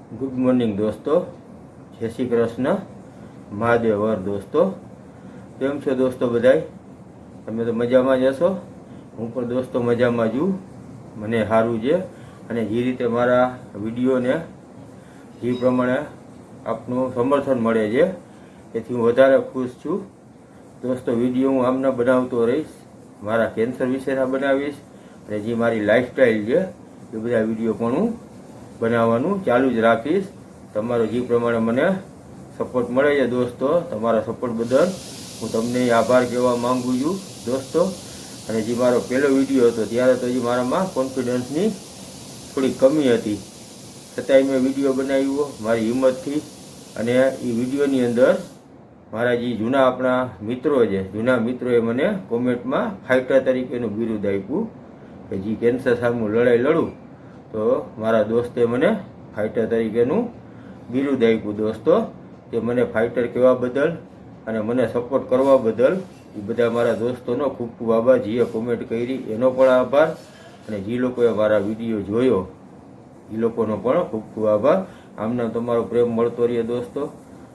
Good morning દોસ્તો, જય શ્રી કૃષ્ણ, મહાદેવ હર દોસ્તો. કેમ છો દોસ્તો બધાય? તમે તો મજામાં જ હશો. હું પણ દોસ્તો મજામાં છું. મને સારું છે અને જે રીતે મારા વિડીયોને જે પ્રમાણે આપનું સમર્થન મળે છે તેથી હું વધારે ખુશ છું. દોસ્તો વિડીયો હું આમના બનાવતો રહીશ, મારા કેન્સર વિશેના બનાવીશ અને જે મારી લાઈફસ્ટાઈલ છે એ બધા વિડીયો પણ હું બનાવવાનું ચાલુ જ રાખીશ. તમારો જે પ્રમાણે મને સપોર્ટ મળે છે દોસ્તો, તમારા સપોર્ટ બદલ હું તમને આભાર કહેવા માંગુ છું દોસ્તો. અને જે મારો પહેલો વિડીયો હતો ત્યારે તો જે મારામાં કોન્ફિડન્સની થોડી કમી હતી, છતાંય મેં વિડીયો બનાવ્યો મારી હિંમતથી. અને એ વિડીયોની અંદર મારા જે જૂના આપણા મિત્રો છે, જૂના મિત્રોએ મને કોમેન્ટમાં ફાઇટર તરીકેનું બિરુદ આપ્યું કે જે કેન્સર સામે લડાઈ લડું તો મારા દોસ્તે મને ફાઇટર તરીકેનું બિરુદ આપ્યું દોસ્તો. તે મને ફાઇટર કહેવા બદલ અને મને સપોર્ટ કરવા બદલ એ બધા મારા દોસ્તોનો ખૂબ ખૂબ આભાર. જેએ કોમેન્ટ કરી એનો પણ આભાર અને જે લોકોએ મારા વિડીયો જોયો એ લોકોનો પણ ખૂબ ખૂબ આભાર. આમને તમારો પ્રેમ મળતો રહે દોસ્તો.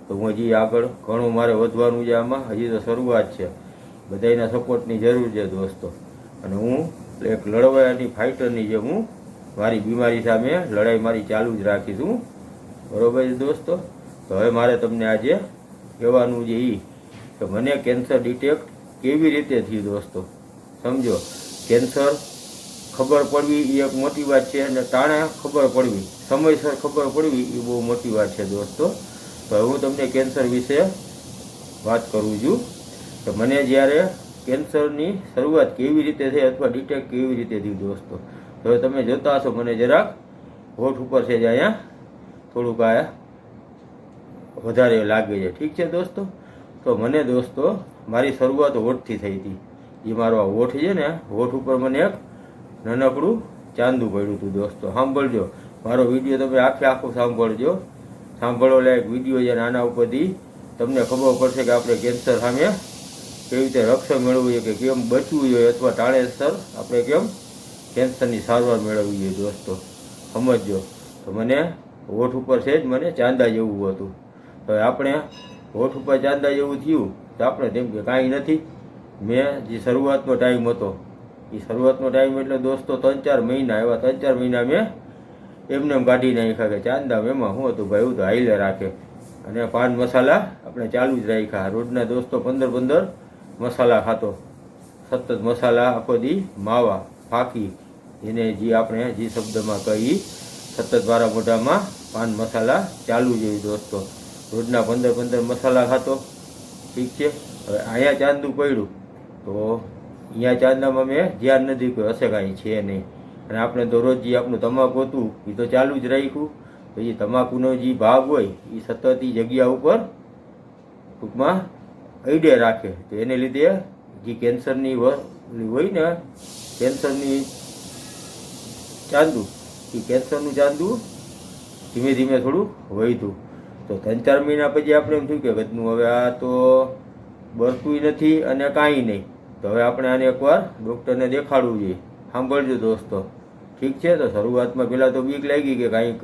તો હું હજી આગળ ઘણું મારે વધવાનું છે, આમાં હજી તો શરૂઆત છે. બધાના સપોર્ટની જરૂર છે દોસ્તો. અને હું એક લડવાયાની ફાઇટરની જે હું મારી બીમારી સામે લડાઈ મારી ચાલુ જ રાખીશું, બરોબર છે દોસ્તો. તો હવે મારે તમને આજે કહેવાનું છે એ કે મને કેન્સર ડિટેક્ટ કેવી રીતે થયું દોસ્તો. સમજો, કેન્સર ખબર પડવી એ એક મોટી વાત છે અને ટાણે ખબર પડવી, સમયસર ખબર પડવી એ બહુ મોટી વાત છે દોસ્તો. તો હું તમને કેન્સર વિશે વાત કરું છું કે મને જ્યારે કેન્સરની શરૂઆત કેવી રીતે થઈ અથવા ડિટેક્ટ કેવી રીતે થયું દોસ્તો. તો તમે જોતા હશો મને જરાક હોઠ ઉપર છે જ અહીંયા થોડુંક આ વધારે લાગે છે, ઠીક છે દોસ્તો. તો મને દોસ્તો મારી શરૂઆત હોઠથી થઈ હતી. જે મારો આ હોઠ છે ને, હોઠ ઉપર મને એક નાનકડું ચાંદું પડ્યું હતું દોસ્તો. સાંભળજો, મારો વિડીયો તમે આખો સાંભળજો. સાંભળવા લાયક વિડીયો છે, આના ઉપરથી તમને ખબર પડશે કે આપણે કેન્સર સામે કેવી રીતે રક્ષણ મેળવવું કે કેમ બચવું જોઈએ અથવા ટાળેસર આપણે કેમ કેન્સરની સારવાર મેળવવી જોઈએ દોસ્તો. સમજજો. તો મને હોઠ ઉપર છે જ મને ચાંદા જેવું હતું. તો આપણે હોઠ ઉપર ચાંદા જેવું થયું તો આપણે તેમ કે કાંઈ નથી. મેં જે શરૂઆતનો ટાઈમ હતો એ શરૂઆતનો ટાઈમ એટલે દોસ્તો 3-4 મહિના, એવા 3-4 મહિના મેં એમને કાઢી નાખ્યા કે ચાંદા એમાં શું હતું ભાઈ, એવું તો હાઈલે રાખે. અને પાન મસાલા આપણે ચાલુ જ રાખ્યા. રોજના દોસ્તો 15 મસાલા ખાતો, સતત મસાલા આખો દી માવા ફાંકી, એને જે આપણે જે શબ્દમાં કહી સતત મારા મોઢામાં પાન મસાલા ચાલુ જેવી દોસ્તો. રોજના 15 મસાલા ખાતો, ઠીક છે. હવે અહીંયા ચાંદું પડ્યું તો અહીંયા ચાંદામાં મેં ધ્યાન નથી કે હશે કાંઈ છે નહીં. અને આપણે તો રોજ જે આપણું તમાકુ હતું એ તો ચાલુ જ રાખ્યું. તો એ તમાકુનો જે ભાગ હોય એ સતત એ જગ્યા ઉપર ટૂંકમાં અડે રાખે. તો એને લીધે જે કેન્સરની હોય ને, કેન્સરની ચાંદું, એ કેન્સરનું ચાંદું ધીમે ધીમે થોડું વધ્યું. તો 3-4 મહિના પછી આપણે એમ થયું કે ગતનું હવે આ તો બરતું નથી અને કાંઈ નહીં. તો હવે આપણે આને એકવાર ડૉક્ટરને દેખાડવું જોઈએ. સાંભળજો દોસ્તો, ઠીક છે. તો શરૂઆતમાં પહેલાં તો બીક લાગી કે કાંઈક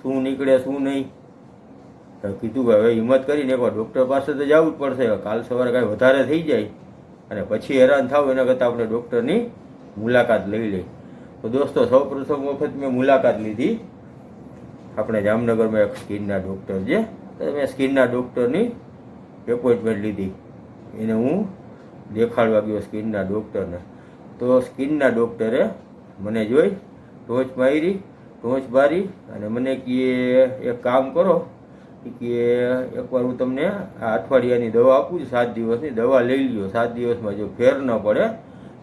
શું નીકળે શું નહીં. તો કીધું કે હવે હિંમત કરીને એકવાર ડૉક્ટર પાસે તો જવું જ પડશે. કાલ સવારે કાંઈ વધારે થઈ જાય અને પછી હેરાન થાવ એના કરતાં આપણે ડૉક્ટરની મુલાકાત લઈ લઈએ. તો દોસ્તો સૌપ્રથમ વખત મેં મુલાકાત લીધી આપણે જામનગરમાં એક સ્કિનના ડૉક્ટર છે. તો મેં સ્કિનના ડૉક્ટરની એપોઇન્ટમેન્ટ લીધી. એને હું દેખાડવા ગયો સ્કિનના ડૉક્ટરને. તો સ્કિનના ડૉક્ટરે મને જોઈ ટોચ મારી અને મને કહે એક કામ કરો કે એકવાર હું તમને આ અઠવાડિયાની દવા આપું છું, 7 દિવસની દવા લઈ લ્યો. 7 દિવસમાં જો ફેર ન પડે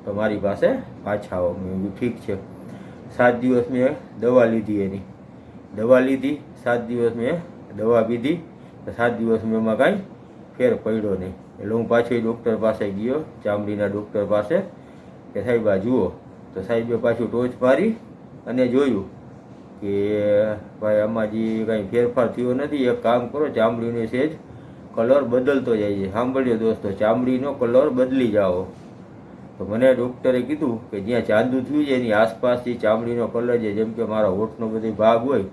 તો મારી પાસે પાછા આવો. મેં ઠીક છે. 7 દિવસ મેં દવા લીધી, એની દવા લીધી. 7 દિવસ મેં દવા પીધી. તો 7 દિવસ મેં એમાં કાંઈ ફેર પડ્યો નહીં. એટલે હું પાછો ડૉક્ટર પાસે ગયો, ચામડીના ડૉક્ટર પાસે કે સાહેબ આ જુઓ. તો સાહેબે પાછું ટોચ મારી અને જોયું કે ભાઈ આમાં જે કાંઈ ફેરફાર થયો નથી. એક કામ કરો, ચામડીનો સેજ કલર બદલતો જાય છે. સાંભળ્યો દોસ્તો, ચામડીનો કલર બદલી જાઓ. તો મને ડૉક્ટરે કીધું કે જ્યાં ચાંદું થયું છે એની આસપાસ જે ચામડીનો કલર છે, જેમ કે મારા હોઠનો બધી ભાગ હોય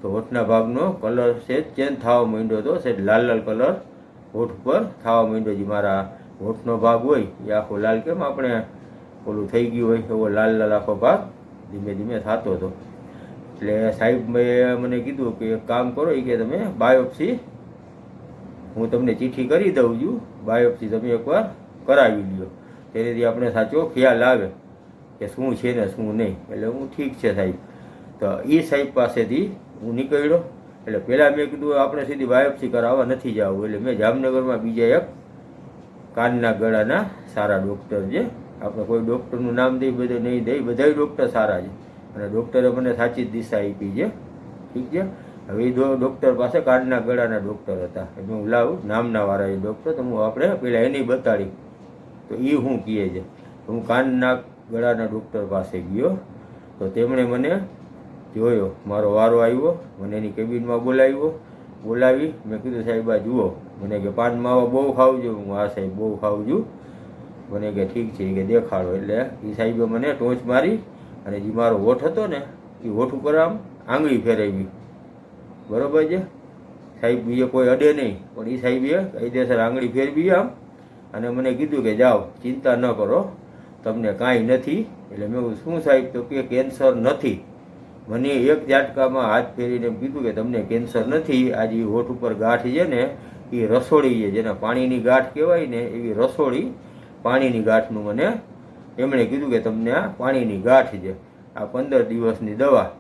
તો હોઠના ભાગનો કલર છે ચેન્જ થવા માંડ્યો હતો, છે લાલ લાલ કલર હોઠ ઉપર થવા માંડ્યો છે. મારા હોઠનો ભાગ હોય એ આખો લાલ, કેમ આપણે ઓલું થઈ ગયું હોય એવો લાલ લાલ આખો ભાગ ધીમે ધીમે થતો હતો. એટલે સાહેબ મેં મને કીધું કે એક કામ કરો, એ કે તમે બાયોપ્સી હું તમને ચિઠ્ઠી કરી દઉં છું, બાયોપ્સી તમે એકવાર કરાવી લ્યો, તેનાથી આપણે સાચો ખ્યાલ આવે કે શું છે ને શું નહીં. એટલે હું ઠીક છે સાહેબ. તો એ સાહેબ પાસેથી હું નીકળ્યો. એટલે પહેલાં મેં કીધું આપણે સીધી બાયોપ્સી કરાવવા નથી જવું. એટલે મેં જામનગરમાં બીજા એક કાનના ગળાના સારા ડૉક્ટર છે, આપણે કોઈ ડૉક્ટરનું નામ દઈ બધું નહીં દઈ, બધા ડૉક્ટર સારા છે અને ડૉક્ટરે મને સાચી જ દિશા આપી છે. ઠીક છે. હવે એ ડૉક્ટર પાસે કાનના ગળાના ડૉક્ટર હતા. એટલે હું લાવું નામના વાળા એ ડૉક્ટર, તો હું આપણે પહેલાં એની બતાડી તો એ શું કહે છે. હું કાનના ગળાના ડૉક્ટર પાસે ગયો તો તેમણે મને જોયો, મારો વારો આવ્યો, મને એની કેબિનમાં બોલાવી મેં કીધું સાહેબ આ જુઓ, મને કે પાન માવા બહુ ખાવું છું. હું આ સાહેબ બહુ ખાવું છું. મને કે ઠીક છે કે દેખાડો. એટલે એ સાહેબે મને ટોચ મારી અને જે મારો હોઠ હતો ને એ હોઠ ઉપર આમ આંગળી ફેરવી. બરોબર છે સાહેબ, બીજે કોઈ અડે નહીં, પણ એ સાહેબે કાયદેસર આંગળી ફેરવી આમ અને મને કીધું કે જાઓ ચિંતા ન કરો, તમને કાંઈ નથી. એટલે મેં શું સાહેબ, તો કે કેન્સર નથી. મને એક ઝાટકામાં હાથ ફેરીને એમ કીધું કે તમને કેન્સર નથી. આ જે હોઠ ઉપર ગાંઠ છે ને એ રસોડી છે, જેને પાણીની ગાંઠ કહેવાય ને એવી રસોડી પાણીની ગાંઠનું મને એમણે કીધું કે તમને આ પાણીની ગાંઠ છે, આ 15 દિવસની દવા.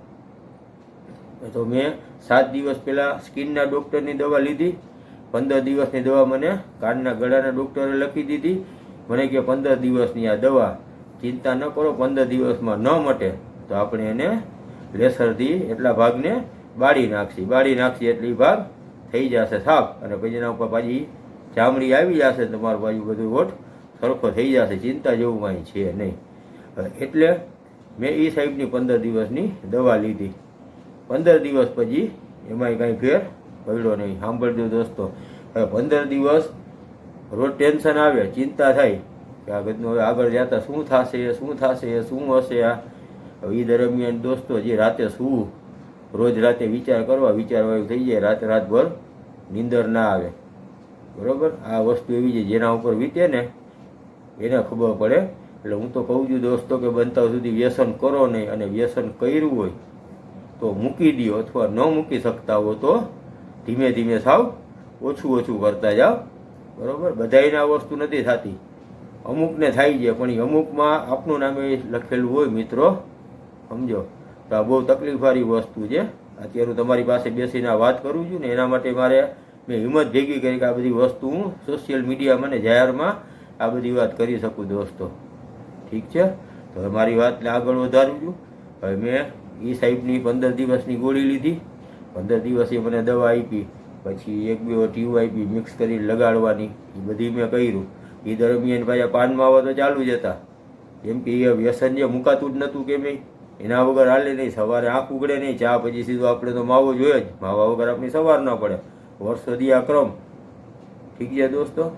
તો મેં 7 દિવસ પહેલાં સ્કિનના ડૉક્ટરની દવા લીધી. 15 દિવસની દવા મને કાનના ગળાના ડૉક્ટરે લખી દીધી. મને કે 15 દિવસની આ દવા, ચિંતા ન કરો, 15 દિવસમાં ન મટે તો આપણે એને લેસરથી એટલા ભાગને બાળી નાખશી એટલે એ ભાગ થઈ જશે સાફ, અને પછી એના ઉપર પાછી ચામડી આવી જશે, તમારું બાજુ બધું હોઠ સરખો થઈ જશે, ચિંતા જેવું કાંઈ છે નહીં. એટલે મેં એ સાહેબની 15 દિવસની દવા લીધી. 15 દિવસ પછી એમાંય કાંઈ ફેર પડ્યો નહીં. સાંભળજો દોસ્તો, હવે 15 દિવસ રોજ ટેન્શન આવે, ચિંતા થાય કે આ બધું હવે આગળ જતા શું થશે શું હશે આ. હવે એ દરમિયાન દોસ્તો જે રાતે સૂવું, રોજ રાતે વિચારવાયું થઈ જાય, રાતભર નીંદર ના આવે. બરાબર, આ વસ્તુ એવી છે જેના ઉપર વીતે ને એને ખબર પડે. એટલે હું તો કહું છું દોસ્તો કે બનતા સુધી વ્યસન કરો નહીં, અને વ્યસન કર્યું હોય તો મૂકી દો, અથવા ન મૂકી શકતા હો તો ધીમે ધીમે સાવ ઓછું કરતા જાઓ. બરાબર, બધાને આ વસ્તુ નથી થતી, અમુકને થાય છે, પણ એ અમુકમાં આપનું નામે લખેલું હોય મિત્રો, સમજો. તો આ બહુ તકલીફવાળી વસ્તુ છે. અત્યારે હું તમારી પાસે બેસીને વાત કરું છું ને એના માટે મેં હિંમત ભેગી કરી કે આ બધી વસ્તુ હું સોશિયલ મીડિયા મને જાહેરમાં આ બધી વાત કરી શકું દોસ્તો. ઠીક છે. તો હવે મારી વાતને આગળ વધારું છું. હવે મેં એ સાહેબની 15 દિવસની ગોળી લીધી. 15 દિવસે મને દવા આપી, પછી 1-2 ટ્યુબ આપી મિક્સ કરી લગાડવાની, એ બધી મેં કર્યું. એ દરમિયાન પાછા પાનમાં આવવા તો ચાલુ જ હતા, કેમ કે એ વ્યસન જે મુકાતું જ નહોતું કે ભાઈ એના વગર હાલે નહીં. સવારે આંખ ઉગડે નહીં, ચા પછી સીધું આપણે તો માવો જોઈએ જ, માવા વગર આપણી સવાર ન પડે, વર્ષોથી આ ક્રમ. ઠીક છે દોસ્તો.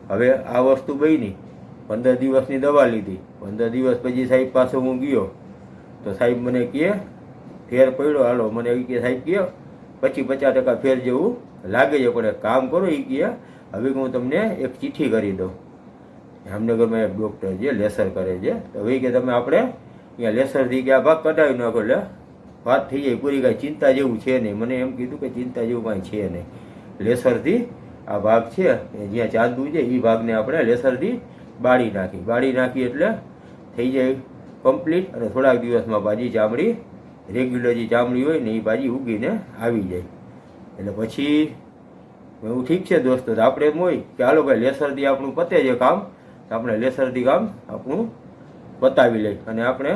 હવે આ વસ્તુ બની, 15 દિવસની દવા લીધી. 15 દિવસ પછી સાહેબ પાસે હું ગયો તો સાહેબ મને કહે ફેર પડ્યો, હાલો મને એ કે સાહેબ કહે 50% ફેર જેવું લાગે છે, પણ એક કામ કરો, એ કહે હવે હું તમને એક ચિઠ્ઠી કરી દઉં. જામનગરમાં એક ડૉક્ટર છે, લેસર કરે છે, તો હવે કે તમે આપણે અહીંયા લેસરથી કે આ ભાગ કઢાવી નાખો એટલે વાત થઈ જાય પૂરી, કાંઈ ચિંતા જેવું છે નહીં. મને એમ કીધું કે ચિંતા જેવું કાંઈ છે નહીં. લેસરથી આ ભાગ છે જ્યાં ચાંદુ છે એ ભાગને આપણે લેસરથી બાળી નાખી એટલે થઈ જાય કમ્પ્લીટ, અને થોડાક દિવસમાં પાછી ચામડી રેગ્યુલર જે ચામડી હોય ને એ પાછી ઉગીને આવી જાય. એટલે પછી એવું ઠીક છે દોસ્તો, તો આપણે એમ હોય કે હાલો ભાઈ લેસરથી આપણું પતે છે કામ, તો આપણે લેસરથી કામ આપણું પતાવી લઈ, અને આપણે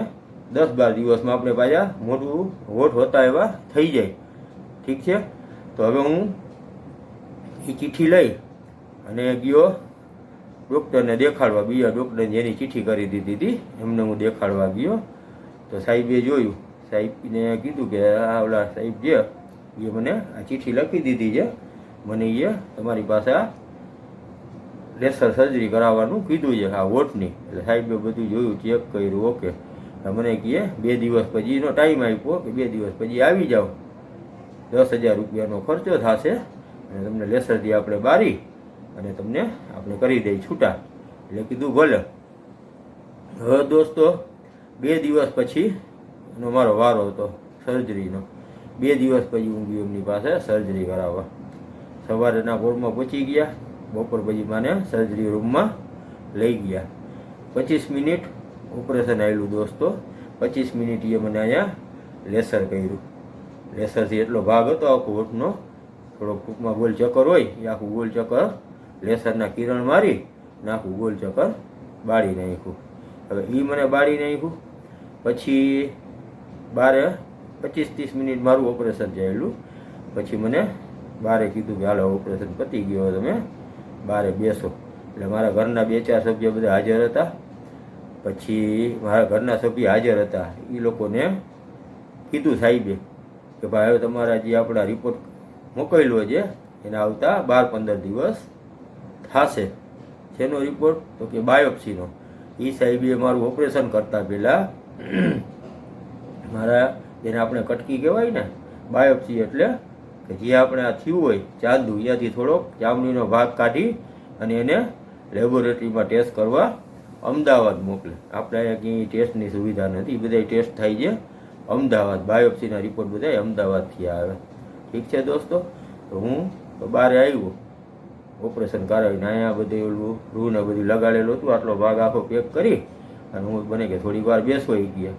10-12 દિવસમાં આપણે પાછા મોટું હોઠ હોતા એવા થઈ જાય. ઠીક છે. તો હવે હું એ ચિઠ્ઠી લઈ અને ગયો ડૉક્ટરને દેખાડવા, બીજા ડૉક્ટરને જેની ચિઠ્ઠી કરી દીધી હતી એમને હું દેખાડવા ગયો. તો સાહેબે જોયું, સાહેબને કીધું કે આ ઓલા સાહેબ જે એ મને આ ચિઠ્ઠી લખી દીધી છે, મને એ તમારી પાસે આ લેસર સર્જરી કરાવવાનું કીધું છે આ હોઠની. એટલે સાહેબે બધું જોયું, ચેક કર્યું, ઓકે. મને કહે 2 દિવસ પછીનો ટાઈમ આપ્યો કે 2 દિવસ પછી આવી જાઓ. 10,000 રૂપિયાનો ખર્ચો થશે અને તમને લેસરથી આપણે બારી અને તમને આપણે કરી દઈ છૂટા. એટલે કીધું ભલે. હવે દોસ્તો 2 દિવસ પછી એનો મારો વારો હતો સર્જરીનો. 2 દિવસ પછી હું ગયો એમની પાસે સર્જરી કરાવવા. સવારના પોરમાં પહોંચી ગયા, બપોર પછી મને સર્જરી રૂમમાં લઈ ગયા. 25 મિનિટ ઓપરેશન આવેલું દોસ્તો. 25 મિનિટ એ મને અહીંયા લેસર કર્યું. લેસરથી એટલો ભાગ હતો આખો હોઠનો, થોડોક ટૂંકમાં ગોલ ચક્કર હોય એ આખું ગોલ ચક્કર લેસરના કિરણ મારી ને આખું ગોલ ચક્કર બાળી નાખ્યું. હવે એ મને બાળી નાખ્યું. પછી 25-30 મિનિટ મારું ઓપરેશન ચાલ્યું. પછી મને બારે કીધું કે હાલો ઓપરેશન પતી ગયો, તમે બારે બેસો. એટલે મારા ઘરના 2-4 સભ્ય બધા હાજર હતા. પછી મારા ઘરના સભ્ય હાજર હતા. એ લોકોને કીધું સાહેબે કે ભાઈ હવે તમારા જે આપણા રિપોર્ટ મોકલેલો છે એને આવતા 12-15 દિવસ થશે. શેનો રિપોર્ટ? તો કે બાયોપ્સીનો. એ સાહેબે મારું ઓપરેશન કરતા પહેલાં મારા જેને આપણે કટકી કહેવાય ને, બાયોપ્સી એટલે કે જે આપણે આ થયું હોય ચાંદુ, ત્યાંથી થોડોક ચામડીનો ભાગ કાઢી અને એને લેબોરેટરીમાં ટેસ્ટ કરવા અમદાવાદ મોકલે. આપણે અહીંયા ક્યાંય ટેસ્ટની સુવિધા નથી, બધા ટેસ્ટ થાય છે અમદાવાદ. બાયોપ્સીના રિપોર્ટ બધા અમદાવાદથી આવે. ઠીક છે દોસ્તો. તો હું બહાર આવ્યો ઓપરેશન કરાવીને. અહીંયા બધે ઓલું રૂ ને બધું લગાડેલું હતું. આટલો ભાગ આખો પેક કરી અને હું બને કે થોડી વાર બેસવાઈ ગયા.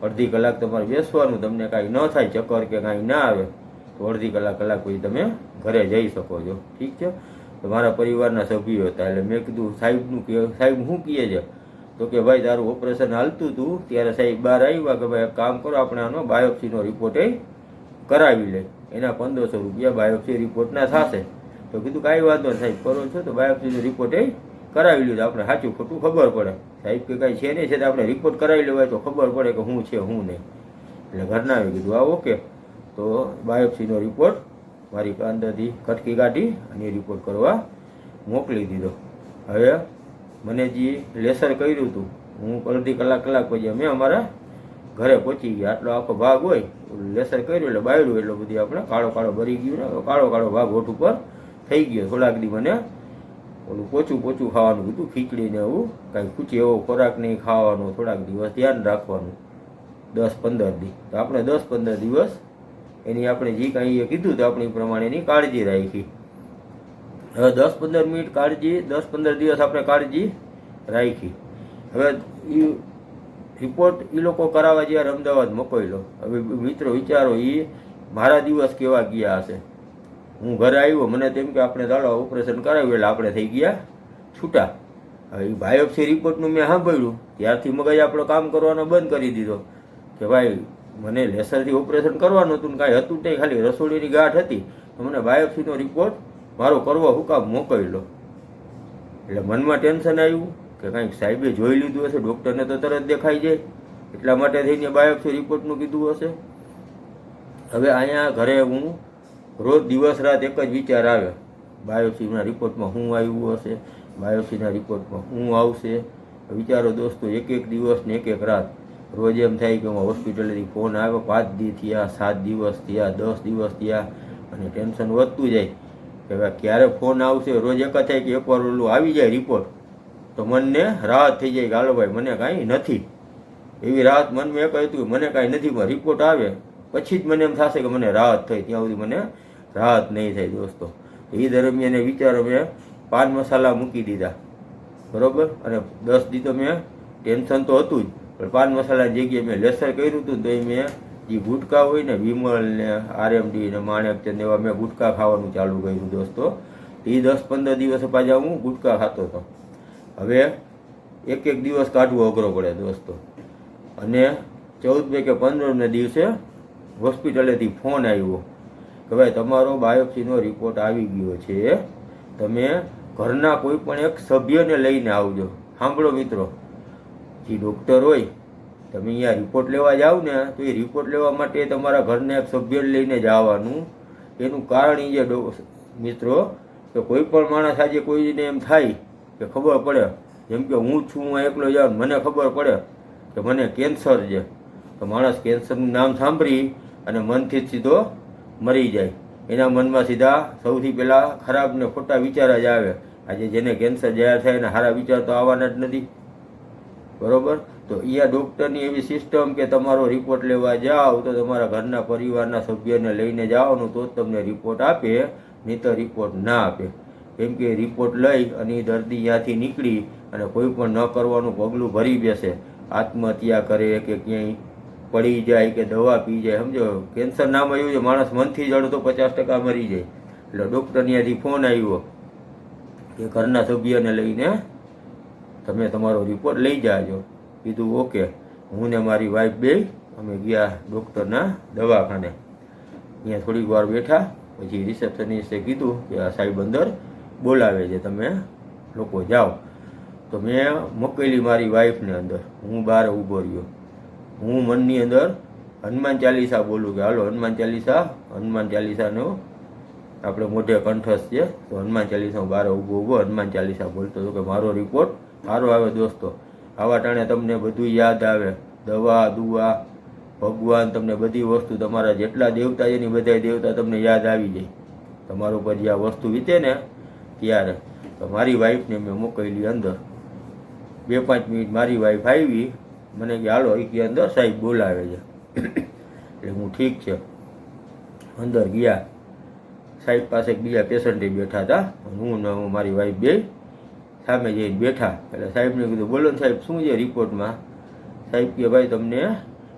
અડધી કલાક તમારે બેસવાનું. તમને કાંઈ ન થાય, ચક્કર કે કાંઈ ના આવે તો અડધી કલાક પછી તમે ઘરે જઈ શકો છો. ઠીક છે. તો મારા પરિવારના સભ્યો હતા. એટલે મેં કીધું સાહેબનું કે સાહેબ શું કહે છે? તો કે ભાઈ તારું ઓપરેશન હાલતું હતું ત્યારે સાહેબ બહાર આવ્યા કે ભાઈ એક કામ કરો, આપણે આનો બાયોપ્સીનો રિપોર્ટ કરાવી લે. એના 1500 રૂપિયા બાયોપ્સી રિપોર્ટના થશે. તો કીધું કાંઈ વાંધો નહીં સાહેબ, કરો છો તો બાયોપ્સીનો રિપોર્ટ કરાવી લીધો. આપણે સાચું ખોટું ખબર પડે. સાહેબ કે કાંઈ છે નહીં, છે તો આપણે રિપોર્ટ કરાવી લેવાય તો ખબર પડે કે શું છે શું નહીં. એટલે ઘરના આવી કીધું આ ઓકે. તો બાયોપ્સીનો રિપોર્ટ મારી અંદરથી કટકી કાઢી અને એ રિપોર્ટ કરવા મોકલી દીધો. હવે મને જે લેસર કર્યું હતું હું અડધી કલાક પછી અમે અમારા ઘરે પહોંચી ગયા. આટલો આખો ભાગ હોય લેસર કર્યું એટલે બાયડું એટલો બધી આપણે કાળો બરી ગયું ને, કાળો ભાગ હોઠ ઉપર થઈ ગયો. થોડાક દી મને ઓલું પોચું ખાવાનું કીધું, ખીચડીને એવું કાંઈ ખૂચી એવો ખોરાક નહીં ખાવાનો, થોડાક દિવસ ધ્યાન રાખવાનું, 10-15 દી. તો આપણે 10-15 દિવસ એની આપણે જે કાંઈ કીધું તો આપણી પ્રમાણે એની કાળજી રાખી. હવે 10-15 મિનિટ કાળજી, 10-15 દિવસ આપણે કાળજી રાખી. હવે એ રિપોર્ટ એ લોકો કરાવવા જ્યારે અમદાવાદ મોકલ્યો. હવે મિત્રો વિચારો એ મારા દિવસ કેવા ગયા હશે. હું ઘરે આવ્યો, મને તેમ કે આપણે ચાલો ઓપરેશન કરાવ્યું એટલે આપણે થઈ ગયા છૂટા. હવે એ બાયોપ્સી રિપોર્ટનું મેં સાંભળ્યું ત્યારથી મગજ આપણો કામ કરવાનો બંધ કરી દીધો કે ભાઈ મને લેસરથી ઓપરેશન કરવાનું હતું ને કાંઈ હતું નહીં, ખાલી રસોડીની ગાંઠ હતી. તો મને બાયોપ્સીનો રિપોર્ટ મારો કરવા હુકામ મોકલ્યો. એટલે મનમાં ટેન્શન આવ્યું કે કાંઈક સાહેબે જોઈ લીધું હશે, ડૉક્ટરને તો તરત દેખાઈ જાય, એટલા માટે થઈને બાયોપ્સી રિપોર્ટનું કીધું હશે. હવે અહીંયા ઘરે હું રોજ દિવસ રાત એક જ વિચાર આવે, બાયોપ્સીના રિપોર્ટમાં શું આવ્યું હશે, બાયોપ્સીના રિપોર્ટમાં શું આવશે. વિચારો દોસ્તો, એક દિવસ ને એક રાત રોજ એમ થાય કે હું હોસ્પિટલથી ફોન આવ્યો, 5 દી થયા, 7 દિવસ થયા, 10 દિવસ થયા અને ટેન્શન વધતું જાય કે હવે ક્યારે ફોન આવશે. રોજ એક જ થાય કે એકવાર ઓલું આવી જાય રિપોર્ટ તો મનને રાહત થઈ જાય કે હાલો ભાઈ મને કાંઈ નથી. એવી રાહત મનમાં એક હતું કે મને કાંઈ નથી, પણ રિપોર્ટ આવે પછી જ મને એમ થશે કે મને રાહત થઈ, ત્યાં સુધી મને રાહત નહીં થાય દોસ્તો. એ દરમિયાન વિચારો મેં પાન મસાલા મૂકી દીધા, બરાબર. અને 10 દી તો મેં ટેન્શન તો હતું જ, પણ પાન મસાલાની જગ્યાએ મેં લેસર કર્યું હતું તો એ મેં જે ગુટકા હોય ને વિમલ ને RMD ને માણેકચંદ એવા મેં ગુટકા ખાવાનું ચાલુ કર્યું દોસ્તો. એ 10-15 દિવસ પાછા હું ગુટકા ખાતો હતો. હવે એક દિવસ કાઢવો અઘરો પડે દોસ્તો. અને 14 કે 15 દિવસે હોસ્પિટલેથી ફોન આવ્યો કે ભાઈ તમારો બાયોપ્સીનો રિપોર્ટ આવી ગયો છે, તમે ઘરના કોઈ પણ એક સભ્યને લઈને આવજો. સાંભળો મિત્રો, જે ડૉક્ટર હોય તમે અહીંયા રિપોર્ટ લેવા જાઓ ને તો એ રિપોર્ટ લેવા માટે તમારા ઘરના એક સભ્યને લઈને જ આવવાનું. એનું કારણ એ છે મિત્રો કે કોઈ પણ માણસ આજે કોઈને એમ થાય કે ખબર પડે, જેમ કે હું છું, હું એકલો જાઉં, મને ખબર પડે કે મને કેન્સર છે, તો માણસ કેન્સરનું નામ સાંભળી અને મનથી જ સીધો મરી જાય. એના મનમાં સીધા સૌથી પહેલાં ખરાબ ને ખોટા વિચાર જ આવે. આજે જેને કેન્સર જાહેર થાય એના સારા વિચાર તો આવવાના જ નથી, બરોબર. તો અહીંયા ડૉક્ટરની એવી સિસ્ટમ કે તમારો રિપોર્ટ લેવા જાઓ તો તમારા ઘરના પરિવારના સભ્યને લઈને જાઓનું તો જ તમને રિપોર્ટ આપે, નહીં તો રિપોર્ટ ના આપે. કેમ કે રિપોર્ટ લઈ અને એ દર્દી ત્યાંથી નીકળી અને કોઈ પણ ન કરવાનું પગલું ભરી બેસે, આત્મહત્યા કરે કે ક્યાંય પડી જાય કે દવા પી જાય. સમજો કેન્સર નામ આવ્યું છે, માણસ મનથી જ અડધો 50% મરી જાય. એટલે ડૉક્ટર ત્યાંથી ફોન આવ્યો કે ઘરના સભ્યને લઈને તમે તમારો રિપોર્ટ લઈ જાજો. કીધું ઓકે. હું ને મારી વાઈફ બે અમે ગયા ડૉક્ટરના દવાખાને. અહીંયા થોડીક વાર બેઠા, પછી રિસેપ્શનિસ્ટે કીધું કે આ સાહેબ અંદર બોલાવે છે, તમે લોકો જાઓ. તો મેં મોકલી મારી વાઈફને અંદર, હું બહાર ઊભો રહ્યો. હું મનની અંદર હનુમાન ચાલીસા બોલું કે હાલો હનુમાન ચાલીસાનો આપણે મોઢે કંઠસ્થ છે, તો હનુમાન ચાલીસા બહાર ઊભો હનુમાન ચાલીસા બોલતો હતો કે મારો રિપોર્ટ સારો આવે. દોસ્તો આવા ટાણે તમને બધું યાદ આવે, દવા દુવા ભગવાન, તમને બધી વસ્તુ, તમારા જેટલા દેવતા છે એની બધા દેવતા તમને યાદ આવી જાય તમારા ઉપર જે આ વસ્તુ વીતે ને ત્યારે. તો મારી વાઈફને મેં મોકલી અંદર. 2-5 મિનિટ મારી વાઈફ આવી, મને કે હાલો એ અંદર સાહેબ બોલાવે છે. એટલે હું ઠીક છે, અંદર ગયા. સાહેબ પાસે બીજા પેશન્ટે બેઠા હતા, હું ને મારી વાઈફ બે સામે જઈને બેઠા. એટલે સાહેબને કીધું બોલો ને સાહેબ શું છે રિપોર્ટમાં? સાહેબ કે ભાઈ તમને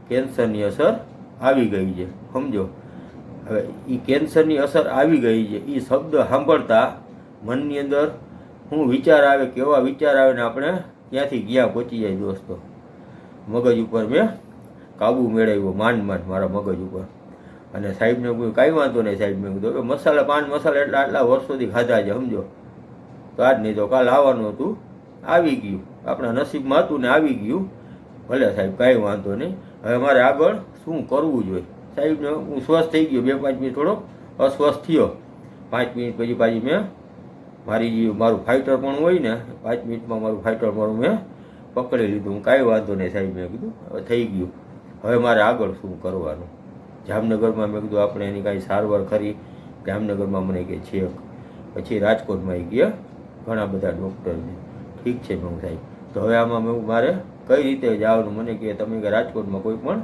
કેન્સરની અસર આવી ગઈ છે. સમજો હવે એ કેન્સરની અસર આવી ગઈ છે એ શબ્દ સાંભળતા મનની અંદર શું વિચાર આવે, કેવા વિચાર આવે ને આપણે ત્યાંથી ગયા પહોંચી જાય. દોસ્તો મગજ ઉપર મેં કાબુ મેળવ્યો માંડ મારા મગજ ઉપર. અને સાહેબને કોઈ કાંઈ વાંધો નહીં. સાહેબ મેં કીધું કે મસાલા પાન મસાલા આટલા વર્ષોથી ખાધા છે, સમજો તો આજ નહીં તો કાલ આવવાનું હતું, આવી ગયું, આપણા નસીબમાં હતું ને આવી ગયું. ભલે સાહેબ કાંઈ વાંધો નહીં, હવે મારે આગળ શું કરવું જોઈએ? સાહેબને હું સ્વસ્થ થઈ ગયો. 2-5 મિનિટ થોડોક અસ્વસ્થ થયો. 5 મિનિટ પછી પાછી મેં મારું ફાઇટર પણ હોય ને, 5 મિનિટમાં મારું ફાઇટર મારું મેં પકડી લીધું. હું કાંઈ વાંધો નહીં સાહેબ, મેં કીધું હવે થઈ ગયું, હવે મારે આગળ શું કરવાનું? જામનગરમાં મેં કીધું આપણે એની કાંઈ સારવાર ખરી? જામનગરમાં મને કે છે. પછી રાજકોટમાં ગયા, ઘણા બધા ડૉક્ટર છે. ઠીક છે મેં સાહેબ, તો હવે આમાં મેં મારે કઈ રીતે જવાનું? મને કે તમે કે રાજકોટમાં કોઈ પણ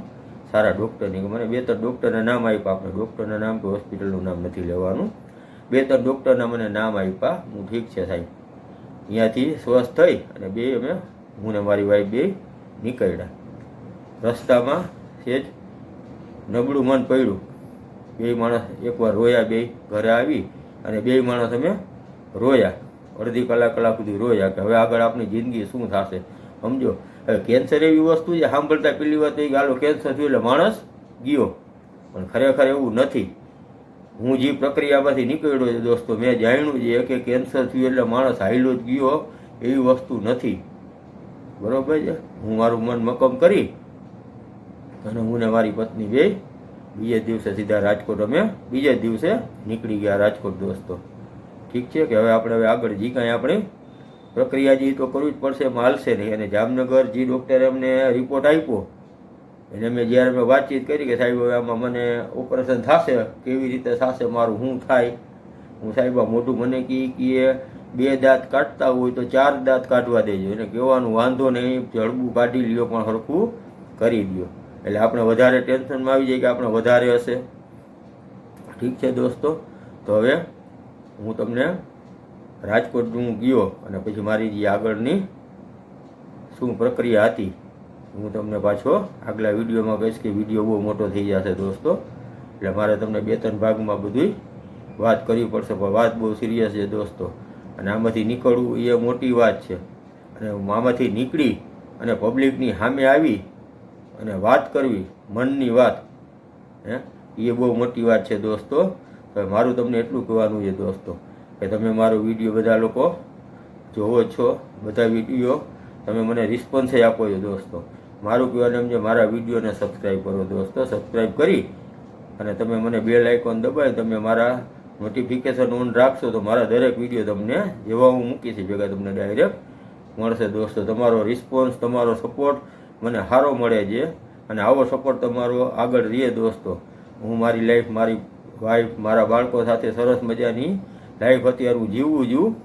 સારા ડૉક્ટર નહીં. મને 2-3 ડૉક્ટરના નામ આપ્યા. આપણે ડૉક્ટરના નામ કે હોસ્પિટલનું નામ નથી લેવાનું. 2-3 ડૉક્ટરના મને નામ આપ્યા. હું ઠીક છે સાહેબ, અહીંયાથી સ્વસ્થ થઈ અને અમે હું ને મારી વાઈફ બે નીકળ્યા. રસ્તામાં સેજ નબળું મન પડ્યું. 2 માણસ એકવાર રોયા, 2 ઘરે આવી અને 2 માણસ અમે રોયા. અડધી કલાક સુધી રોયા કે હવે આગળ આપણી જિંદગી શું થશે? સમજો હવે કેન્સર એવી વસ્તુ છે, સાંભળતા પેલી વાત એ ગાલો કેન્સર થયું એટલે માણસ ગયો, પણ ખરેખર એવું નથી. હું જે પ્રક્રિયામાંથી નીકળ્યો છે દોસ્તો, મેં જાણ્યું છે કે કેન્સર થયું એટલે માણસ હાઈલો જ ગયો, એવી વસ્તુ નથી. બરોબર છે. હું મારું મન મક્કમ કરી અને હું ને મારી પત્ની બે બીજે દિવસે સીધા રાજકોટ અમે બીજે દિવસે નીકળી ગયા રાજકોટ. દોસ્તો ઠીક છે કે હવે આપણે આગળ જે કાંઈ આપણી પ્રક્રિયા જે તો કરવી જ પડશે, એમાં હાલશે નહીં. અને જામનગર જે ડૉક્ટરે અમને રિપોર્ટ આપ્યો એને જ્યારે મેં વાતચીત કરી કે સાહેબ હવે આમાં મને ઓપરેશન થશે, કેવી રીતે થશે, મારું શું થાય? હું સાહેબ મોઢું મને કે 2 દાંત કાઢતા હોય તો 4 દાંત કાઢવા દેજો. એને કહેવાનું વાંધો નહીં, જડબું કાઢી લ્યો પણ સરખું કરી દો. એટલે આપણે વધારે ટેન્શનમાં આવી જાય કે આપણે વધારે હશે. ઠીક છે દોસ્તો, તો હવે હું તમને રાજકોટ હું ગયો અને પછી મારી જે આગળની શું પ્રક્રિયા હતી હું તમને પાછો આગલા વિડીયોમાં કહીશ કે વિડીયો બહુ મોટો થઈ જશે દોસ્તો. એટલે મારે તમને 2-3 ભાગમાં બધી વાત કરવી પડશે, પણ વાત બહુ સિરિયસ છે દોસ્તો. અને આમાંથી નીકળવું એ મોટી વાત છે. અને આમાંથી નીકળી અને પબ્લિકની સામે આવી અને વાત કરવી, મનની વાત, એ બહુ મોટી વાત છે દોસ્તો. તો મારું તમને એટલું કહેવાનું છે દોસ્તો કે તમે મારો વિડીયો બધા લોકો જોવો છો, બધા વિડીયો તમે મને રિસ્પોન્સ આપો છો દોસ્તો. મારું કહેવાનું એમ છે મારા વિડીયોને સબસ્ક્રાઈબ કરો દોસ્તો. સબસ્ક્રાઈબ કરી અને તમે મને બેલ આઇકોન દબાવી તમે મારા નોટિફિકેશન ઓન રાખશો તો મારા દરેક વિડીયો તમને જેવા હું મૂકીશ ભેગા તમને ડાયરેક્ટ મળશે દોસ્તો. તમારો રિસ્પોન્સ, તમારો સપોર્ટ મને સારો મળે છે અને આવો સપોર્ટ તમારો આગળ રહે દોસ્તો. હું મારી લાઈફ, મારી વાઈફ, મારા બાળકો સાથે સરસ મજાની લાઈફ અત્યારે હું જીવું છું,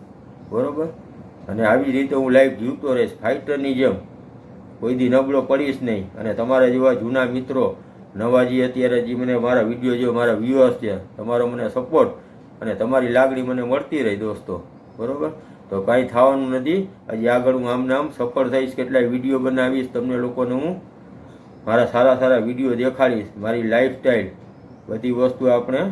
બરાબર. અને આવી રીતે હું લાઈફ જીવતો રહીશ ફાઇટરની જેમ, કોઈ દી નબળો પડીશ નહીં. અને તમારા જેવા જૂના મિત્રો, નવા જે અત્યારે જે મને મારા વિડીયો જો મારા વ્યુઅર્સ છે, તમારો મને સપોર્ટ અને તમારી લાગણી મને મળતી રહી દોસ્તો, બરાબર. તો કાંઈ થવાનું નથી. હજી આગળ હું આમ નામ સફળ થઈશ, કેટલાય વિડીયો બનાવીશ, તમને લોકોને હું મારા સારા સારા વિડીયો દેખાડીશ, મારી લાઈફસ્ટાઈલ બધી વસ્તુ આપણે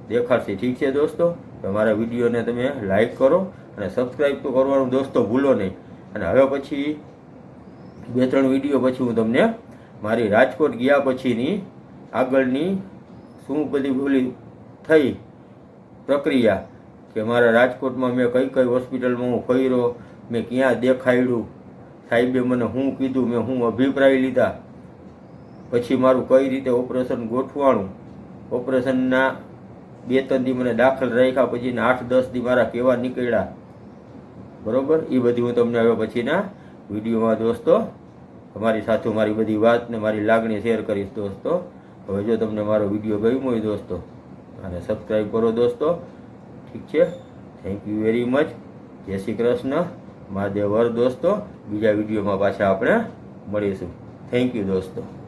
દેખાડશે. ઠીક છે દોસ્તો? તો મારા વિડીયોને તમે લાઈક કરો અને સબસ્ક્રાઈબ તો કરવાનું દોસ્તો ભૂલો નહીં. અને હવે પછી 2-3 વિડીયો પછી હું તમને મારી રાજકોટ ગયા પછીની આગળની શું બધી બોલી થઈ પ્રક્રિયા, કે મારા રાજકોટમાં મેં કઈ કઈ હોસ્પિટલમાં હું ફર્યો, મેં ક્યાં દેખાડ્યું, સાહેબે મને શું કીધું, મેં શું અભિપ્રાય લીધા, પછી મારું કઈ રીતે ઓપરેશન ગોઠવાણું, ઓપરેશનના 2-3 દી મને દાખલ રાખ્યા, પછી 8-10 દી મારા કેવા નીકળ્યા, બરાબર. એ બધી હું તમને હવે પછીના વિડીયોમાં દોસ્તો તમારી સાથે મારી બધી વાત ને મારી લાગણી શેર કરીશ દોસ્તો. હવે જો તમને મારો વિડીયો ગમ્યો હોય દોસ્તો, અને સબસ્ક્રાઈબ કરો દોસ્તો. ઠીક છે? Thank you very much. જય શ્રી કૃષ્ણ, મહાદેવ હર દોસ્તો. બીજા વિડીયોમાં પાછા આપણે મળીશું. થેન્ક યુ દોસ્તો.